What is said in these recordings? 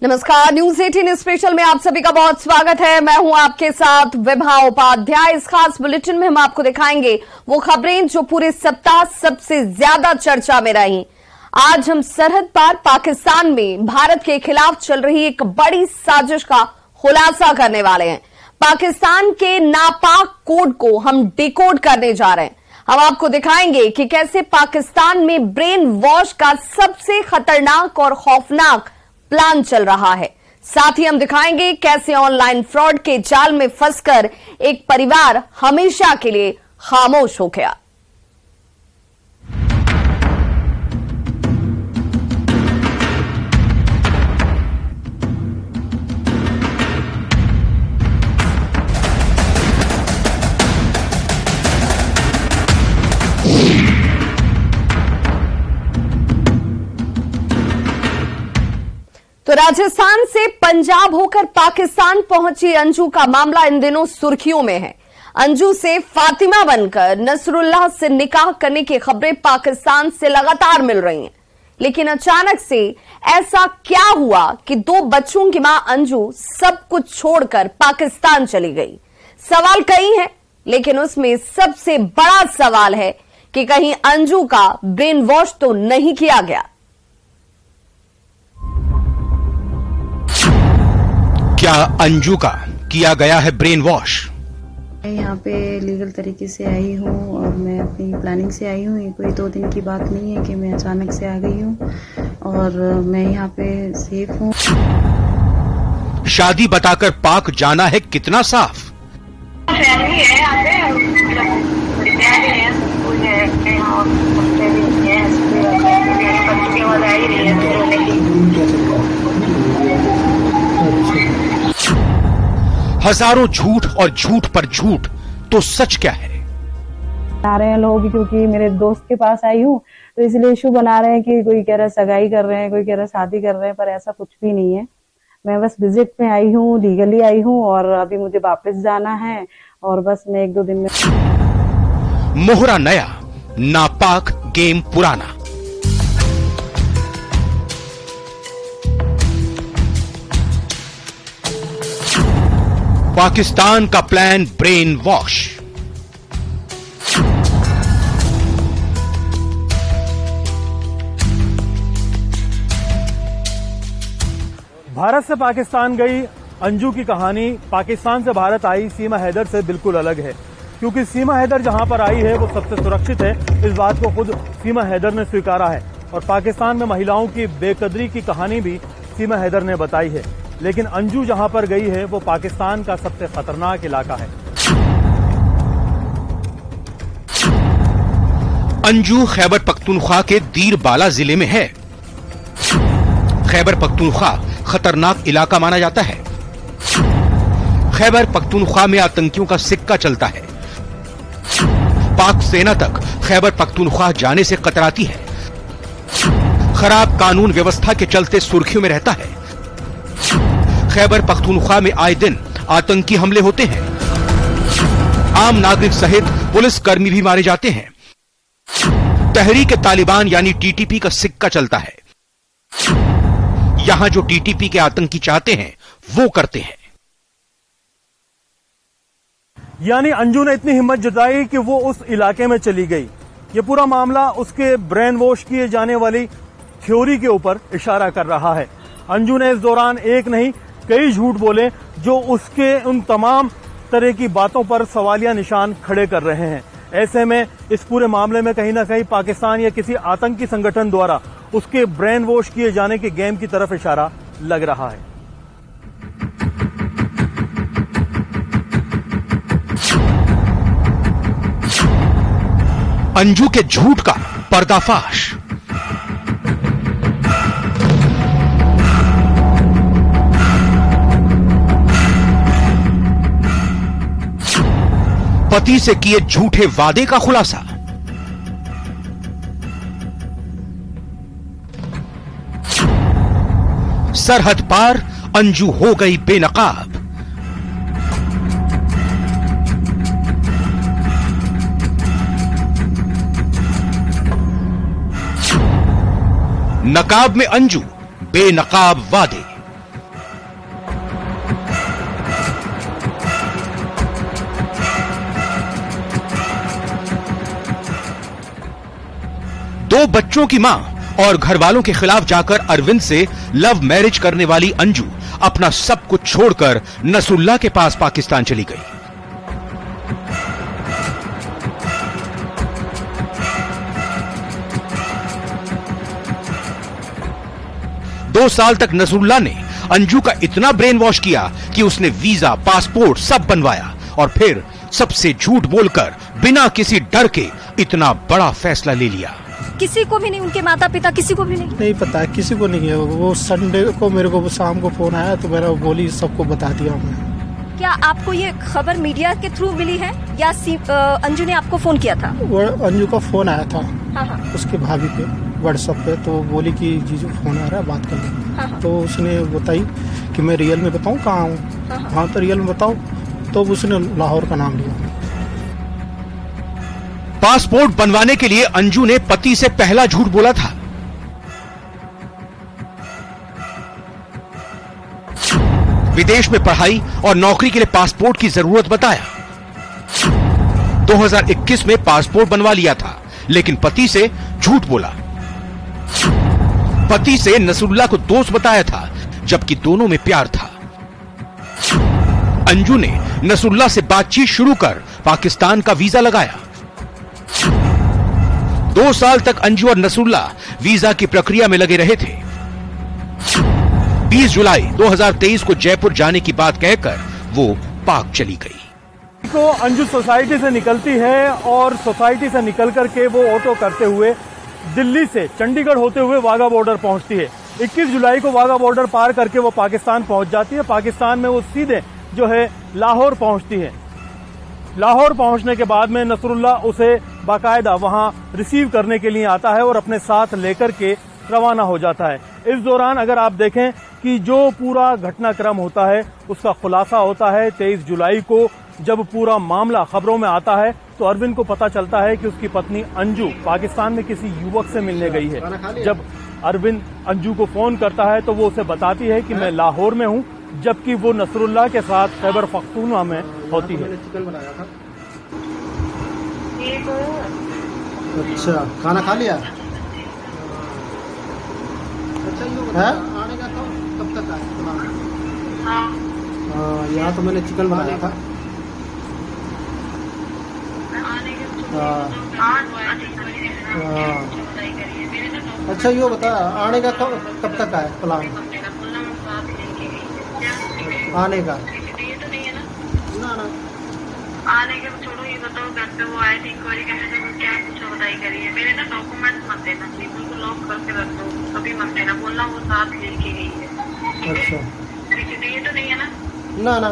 नमस्कार, news 18 special में आप सभी का बहुत स्वागत है। मैं हूं आपके साथ विभा उपाध्याय। इस खास बुलेटिन में हम आपको दिखाएंगे वो खबरें जो पूरे सप्ताह सबसे ज्यादा चर्चा में रही। आज हम सरहद पार पाकिस्तान में भारत के खिलाफ चल रही एक बड़ी साजिश का खुलासा करने वाले हैं। पाकिस्तान के नापाक कोड को हम डिकोड करने जा रहे हैं। हम आपको दिखाएंगे कि कैसे पाकिस्तान में ब्रेन वॉश का सबसे खतरनाक और खौफनाक प्लान चल रहा है। साथ ही हम दिखाएंगे कैसे ऑनलाइन फ्रॉड के जाल में फंसकर एक परिवार हमेशा के लिए खामोश हो गया। तो राजस्थान से पंजाब होकर पाकिस्तान पहुंची अंजू का मामला इन दिनों सुर्खियों में है। अंजू से फातिमा बनकर नसरुल्लाह से निकाह करने की खबरें पाकिस्तान से लगातार मिल रही हैं, लेकिन अचानक से ऐसा क्या हुआ कि 2 बच्चों की मां अंजू सब कुछ छोड़कर पाकिस्तान चली गई। सवाल कई हैं, लेकिन उसमें सबसे बड़ा सवाल है कि कहीं अंजू का ब्रेन वॉश तो नहीं किया गया। क्या अंजू का किया गया है ब्रेन वॉश? मैं यहाँ पे लीगल तरीके से आई हूँ और मैं अपनी प्लानिंग से आई हूँ। ये कोई 2 दिन की बात नहीं है कि मैं अचानक से आ गई हूँ और मैं यहाँ पे सेफ हूँ। शादी बताकर पाक जाना है कितना साफ। फैमिली है यहाँ पे, प्यार है, सब कुछ है, बच्चे भी हैं, बच्चे की आवाज आ ही रही है रोने की। हजारों झूठ और झूठ पर झूठ, तो सच क्या है? आ रहे हैं लोग क्योंकि मेरे दोस्त के पास आई हूँ तो इसलिए इशू बना रहे हैं कि कोई कह रहा है सगाई कर रहे हैं, कोई कह रहा है शादी कर रहे हैं, पर ऐसा कुछ भी नहीं है। मैं बस विजिट में आई हूँ, लीगली आई हूँ और अभी मुझे वापस जाना है और बस मैं 1-2 दिन में। मोहरा नया, नापाक गेम पुराना। पाकिस्तान का प्लान ब्रेन वॉश। भारत से पाकिस्तान गई अंजू की कहानी पाकिस्तान से भारत आई सीमा हैदर से बिल्कुल अलग है, क्योंकि सीमा हैदर जहां पर आई है वो सबसे सुरक्षित है। इस बात को खुद सीमा हैदर ने स्वीकारा है और पाकिस्तान में महिलाओं की बेकदरी की कहानी भी सीमा हैदर ने बताई है। लेकिन अंजू जहां पर गई है वो पाकिस्तान का सबसे खतरनाक इलाका है। अंजू खैबर पख्तूनख्वा के दीरबाला जिले में है। खैबर पख्तूनख्वा खतरनाक इलाका माना जाता है। खैबर पख्तूनख्वा में आतंकियों का सिक्का चलता है। पाक सेना तक खैबर पख्तूनख्वा जाने से कतराती है। खराब कानून व्यवस्था के चलते सुर्खियों में रहता है। खैबर पख्तूनख्वा में आए दिन आतंकी हमले होते हैं। आम नागरिक सहित पुलिसकर्मी भी मारे जाते हैं। तहरीक तालिबान यानी टीटीपी का सिक्का चलता है। यहां जो टीटीपी के आतंकी चाहते हैं वो करते हैं। यानी अंजू ने इतनी हिम्मत जताई कि वो उस इलाके में चली गई। ये पूरा मामला उसके ब्रेन वॉश किए जाने वाली थ्योरी के ऊपर इशारा कर रहा है। अंजू ने इस दौरान एक नहीं कई झूठ बोले जो उसके उन तमाम तरह की बातों पर सवालिया निशान खड़े कर रहे हैं। ऐसे में इस पूरे मामले में कहीं ना कहीं पाकिस्तान या किसी आतंकी संगठन द्वारा उसके ब्रेन वॉश किए जाने के गेम की तरफ इशारा लग रहा है। अंजू के झूठ का पर्दाफाश। पति से किए झूठे वादे का खुलासा। सरहद पार अंजू हो गई बेनकाब। नकाब में अंजू, बेनकाब वादे। 2 बच्चों की मां और घर वालों के खिलाफ जाकर अरविंद से लव मैरिज करने वाली अंजू अपना सब कुछ छोड़कर नसरुल्लाह के पास पाकिस्तान चली गई। दो साल तक नसरुल्लाह ने अंजू का इतना ब्रेन वॉश किया कि उसने वीजा, पासपोर्ट सब बनवाया और फिर सबसे झूठ बोलकर बिना किसी डर के इतना बड़ा फैसला ले लिया। किसी को भी नहीं, उनके माता पिता किसी को भी नहीं पता है, किसी को नहीं है। वो संडे को मेरे को शाम को फोन आया तो मेरा बोली सबको बता दिया हमने। क्या आपको ये खबर मीडिया के थ्रू मिली है या अंजू ने आपको फोन किया था? वो अंजू का फोन आया था। हाँ। उसके भाभी पे व्हाट्सएप पे, तो बोली कि जीजू फोन आ रहा है, बात कर लो। हाँ। तो उसने बताई कि मैं रियल में बताऊं कहाँ हूँ। हाँ तो रियल में बताओ। तो उसने लाहौर का नाम लिया। पासपोर्ट बनवाने के लिए अंजू ने पति से पहला झूठ बोला था। विदेश में पढ़ाई और नौकरी के लिए पासपोर्ट की जरूरत बताया। 2021 में पासपोर्ट बनवा लिया था, लेकिन पति से झूठ बोला। पति से नसरुल्लाह को दोस्त बताया था, जबकि दोनों में प्यार था। अंजू ने नसरुल्लाह से बातचीत शुरू कर पाकिस्तान का वीजा लगाया। 2 साल तक अंजू और नसरुल्लाह वीजा की प्रक्रिया में लगे रहे थे। 20 जुलाई 2023 को जयपुर जाने की बात कहकर वो पाक चली गई। तो अंजू सोसाइटी से निकलती है और सोसाइटी से निकल करके वो ऑटो करते हुए दिल्ली से चंडीगढ़ होते हुए वाघा बॉर्डर पहुंचती है। 21 जुलाई को वाघा बॉर्डर पार करके वो पाकिस्तान पहुंच जाती है। पाकिस्तान में वो सीधे जो है लाहौर पहुंचती है। लाहौर पहुंचने के बाद में नसरुल्लाह उसे बाकायदा वहां रिसीव करने के लिए आता है और अपने साथ लेकर के रवाना हो जाता है। इस दौरान अगर आप देखें कि जो पूरा घटनाक्रम होता है उसका खुलासा होता है 23 जुलाई को। जब पूरा मामला खबरों में आता है तो अरविंद को पता चलता है कि उसकी पत्नी अंजू पाकिस्तान में किसी युवक से मिलने गई है। जब अरविंद अंजू को फोन करता है तो वो उसे बताती है कि मैं लाहौर में हूं, जबकि वो नसरुल्लाह के साथ खैबर पख्तूनख्वा में होती है। अच्छा, खाना खा लिया? है? कब तक आए? यहाँ तो मैंने चिकन बनाया था। अच्छा ये बता, आने का कब तक आए प्लान आने का? आने के छोड़ो, ये बताओ घर पे वो आए थे इंक्वायरी करने से, क्या कुछ बताई करिए। मेरे ना डॉक्यूमेंट्स मत देना, बिल्कुल लॉक करके रख दो, कभी मत देना, बोलना वो साथ लेके गई है। अच्छा ये तो नहीं है ना? ना।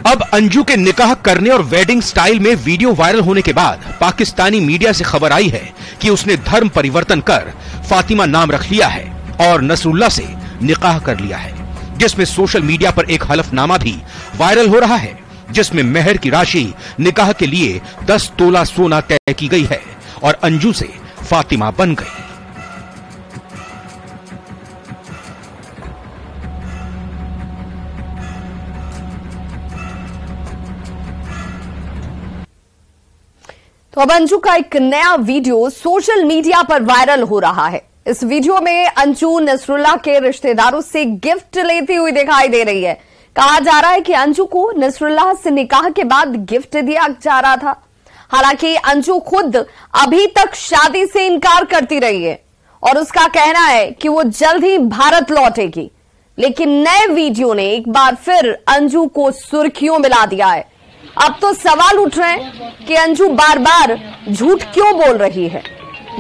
अब अंजू के निकाह करने और वेडिंग स्टाइल में वीडियो वायरल होने के बाद पाकिस्तानी मीडिया से खबर आई है कि उसने धर्म परिवर्तन कर फातिमा नाम रख लिया है और नसरुल्लाह से निकाह कर लिया है, जिसमें सोशल मीडिया पर एक हलफनामा भी वायरल हो रहा है, जिसमें मेहर की राशि निकाह के लिए 10 तोला सोना तय की गई है और अंजू से फातिमा बन गई। तो अब अंजू का एक नया वीडियो सोशल मीडिया पर वायरल हो रहा है। इस वीडियो में अंजू नसरुल्लाह के रिश्तेदारों से गिफ्ट लेती हुई दिखाई दे रही है। कहा जा रहा है कि अंजू को नसरुल्लाह से निकाह के बाद गिफ्ट दिया जा रहा था। हालांकि अंजू खुद अभी तक शादी से इनकार करती रही है और उसका कहना है कि वो जल्द ही भारत लौटेगी। लेकिन नए वीडियो ने एक बार फिर अंजू को सुर्खियों में ला दिया है। अब तो सवाल उठ रहे हैं कि अंजू बार बार झूठ क्यों बोल रही है।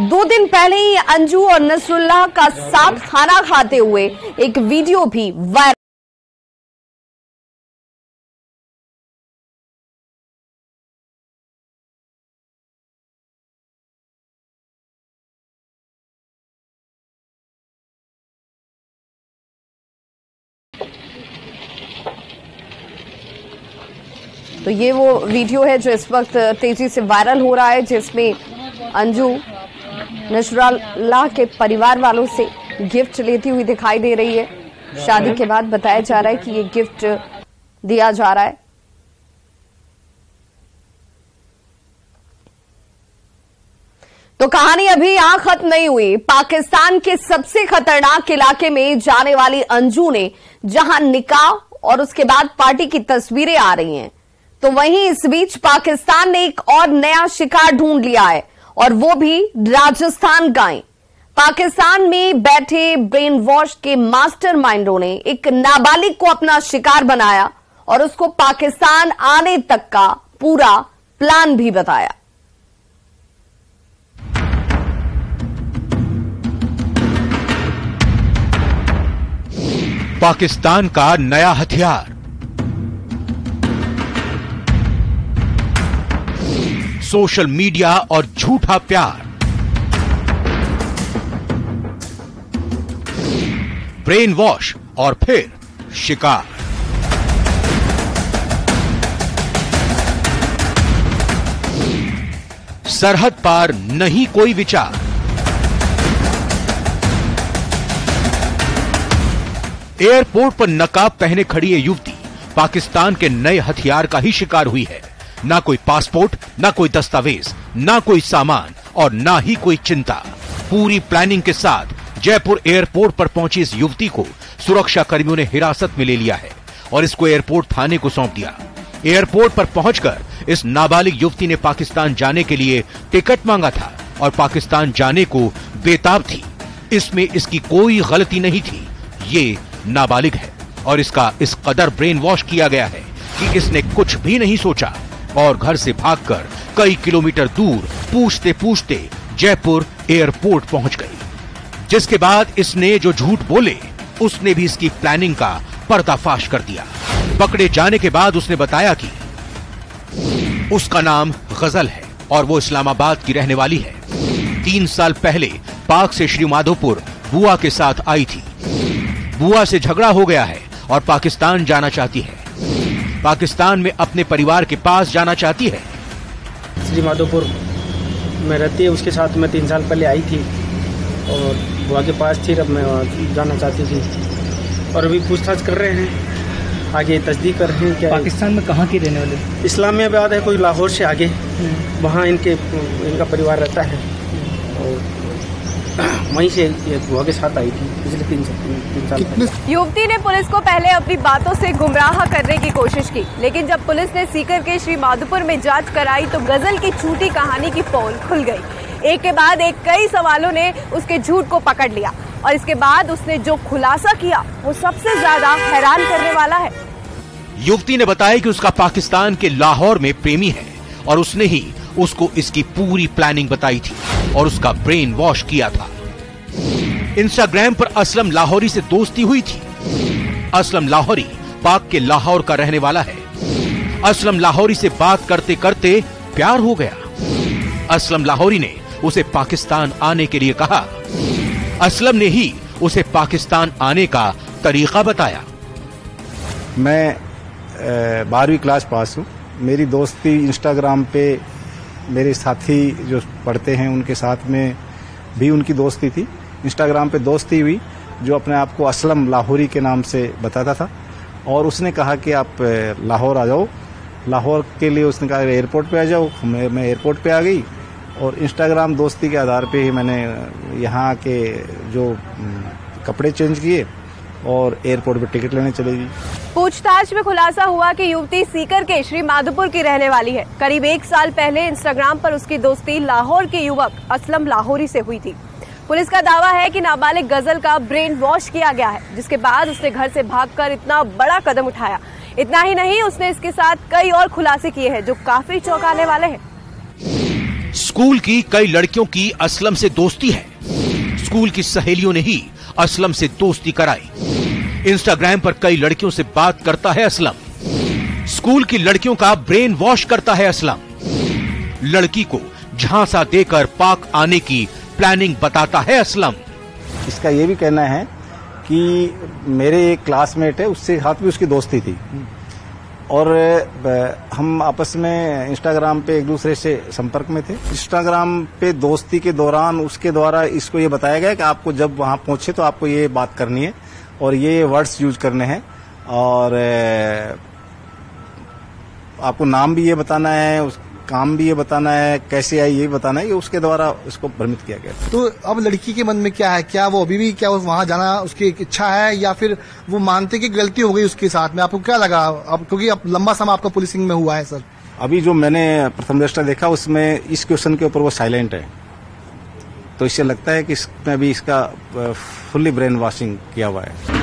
2 दिन पहले ही अंजू और नसरुल्लाह का साथ खाना खाते हुए एक वीडियो भी वायरल। तो ये वो वीडियो है जो इस वक्त तेजी से वायरल हो रहा है, जिसमें अंजू नसरुल्लाह के परिवार वालों से गिफ्ट लेती हुई दिखाई दे रही है। शादी के बाद बताया जा रहा है कि ये गिफ्ट दिया जा रहा है। तो कहानी अभी यहां खत्म नहीं हुई। पाकिस्तान के सबसे खतरनाक इलाके में जाने वाली अंजू ने जहां निकाह और उसके बाद पार्टी की तस्वीरें आ रही हैं, तो वहीं इस बीच पाकिस्तान ने एक और नया शिकार ढूंढ लिया है, और वो भी राजस्थान का है। पाकिस्तान में बैठे ब्रेन वॉश के मास्टरमाइंडों ने एक नाबालिग को अपना शिकार बनाया और उसको पाकिस्तान आने तक का पूरा प्लान भी बताया। पाकिस्तान का नया हथियार, सोशल मीडिया और झूठा प्यार। ब्रेन वॉश और फिर शिकार। सरहद पार नहीं कोई विचार। एयरपोर्ट पर नकाब पहने खड़ी ये युवती पाकिस्तान के नए हथियार का ही शिकार हुई है। ना कोई पासपोर्ट, ना कोई दस्तावेज, ना कोई सामान और ना ही कोई चिंता। पूरी प्लानिंग के साथ जयपुर एयरपोर्ट पर पहुंची इस युवती को सुरक्षा कर्मियों ने हिरासत में ले लिया है और इसको एयरपोर्ट थाने को सौंप दिया। एयरपोर्ट पर पहुंचकर इस नाबालिग युवती ने पाकिस्तान जाने के लिए टिकट मांगा था और पाकिस्तान जाने को बेताब थी। इसमें इसकी कोई गलती नहीं थी। ये नाबालिग है और इसका इस कदर ब्रेन वॉश किया गया है कि इसने कुछ भी नहीं सोचा और घर से भागकर कई किलोमीटर दूर पूछते पूछते जयपुर एयरपोर्ट पहुंच गई। जिसके बाद इसने जो झूठ बोले उसने भी इसकी प्लानिंग का पर्दाफाश कर दिया। पकड़े जाने के बाद उसने बताया कि उसका नाम गजल है और वो इस्लामाबाद की रहने वाली है। 3 साल पहले पाक से श्री माधोपुर बुआ के साथ आई थी। बुआ से झगड़ा हो गया है और पाकिस्तान जाना चाहती है। पाकिस्तान में अपने परिवार के पास जाना चाहती है। श्री माधोपुर में रहती है, उसके साथ मैं 3 साल पहले आई थी और बुआ के पास थी। अब मैं जाना चाहती थी और अभी पूछताछ कर रहे हैं, आगे तस्दीक कर रहे हैं। क्या पाकिस्तान में कहाँ की रहने वाले? इस्लामाबाद है, कोई लाहौर से आगे, वहाँ इनका परिवार रहता है और वहीं से बुआ के साथ आई थी पिछले 3 साल पहले। युवती ने पुलिस को पहले अपनी बातों से गुमराह करने की कोशिश की, लेकिन जब पुलिस ने सीकर के श्री माधोपुर में जांच कराई तो गजल की झूठी कहानी की पोल खुल गई। एक के बाद एक कई सवालों ने उसके झूठ को पकड़ लिया और इसके बाद उसने जो खुलासा किया वो सबसे ज्यादा हैरान करने वाला है। युवती ने बताया कि उसका पाकिस्तान के लाहौर में प्रेमी है और उसने ही उसको इसकी पूरी प्लानिंग बताई थी और उसका ब्रेन वॉश किया था। इंस्टाग्राम पर असलम लाहौरी से दोस्ती हुई थी। असलम लाहौरी पाक के लाहौर का रहने वाला है। असलम लाहौरी से बात करते करते प्यार हो गया। असलम लाहौरी ने उसे पाकिस्तान आने के लिए कहा। असलम ने ही उसे पाकिस्तान आने का तरीका बताया। मैं 12वीं क्लास पास हूँ। मेरी दोस्ती इंस्टाग्राम पे मेरे साथी जो पढ़ते हैं उनके साथ में भी उनकी दोस्ती थी। इंस्टाग्राम पे दोस्ती हुई जो अपने आप को असलम लाहौरी के नाम से बताता था और उसने कहा कि आप लाहौर आ जाओ। लाहौर के लिए उसने कहा एयरपोर्ट पे आ जाओ। मैं एयरपोर्ट पे आ गई और इंस्टाग्राम दोस्ती के आधार पे ही मैंने यहाँ के जो कपड़े चेंज किए और एयरपोर्ट पे टिकट लेने चले गई। पूछताछ में खुलासा हुआ कि युवती सीकर के श्री माधोपुर की रहने वाली है। करीब 1 साल पहले इंस्टाग्राम पर उसकी दोस्ती लाहौर के युवक असलम लाहौरी से हुई थी। पुलिस का दावा है कि नाबालिग गजल का ब्रेन वॉश किया गया है, जिसके बाद उसने घर से भागकर इतना बड़ा कदम उठाया। इतना ही नहीं, उसने इसके साथ कई और खुलासे किए हैं जो काफी चौंकाने वाले हैं। स्कूल की कई लड़कियों की असलम से दोस्ती है। स्कूल की सहेलियों ने ही असलम से दोस्ती कराई। इंस्टाग्राम पर कई लड़कियों से बात करता है असलम। स्कूल की लड़कियों का ब्रेन वॉश करता है असलम। लड़की को झांसा देकर पाक आने की प्लानिंग बताता है असलम। इसका ये भी कहना है कि मेरे एक क्लासमेट है, उससे साथ भी उसकी दोस्ती थी और हम आपस में इंस्टाग्राम पे एक दूसरे से संपर्क में थे। इंस्टाग्राम पे दोस्ती के दौरान उसके द्वारा इसको ये बताया गया कि आपको जब वहां पहुंचे तो आपको ये बात करनी है और ये वर्ड्स यूज करने हैं और आपको नाम भी ये बताना है, काम भी ये बताना है, कैसे आई ये बताना है, ये उसके द्वारा उसको भ्रमित किया गया। तो अब लड़की के मन में क्या है, क्या वो अभी भी क्या वहां जाना उसकी इच्छा है, या फिर वो मानते कि गलती हो गई उसके साथ में? आपको क्या लगा अब, क्योंकि अब लंबा समय आपका पुलिसिंग में हुआ है सर? अभी जो मैंने प्रथम दृष्टया देखा उसमें इस क्वेश्चन के ऊपर वो साइलेंट है, तो इससे लगता है कि इसमें अभी इसका फुल्ली ब्रेन वॉशिंग किया हुआ है।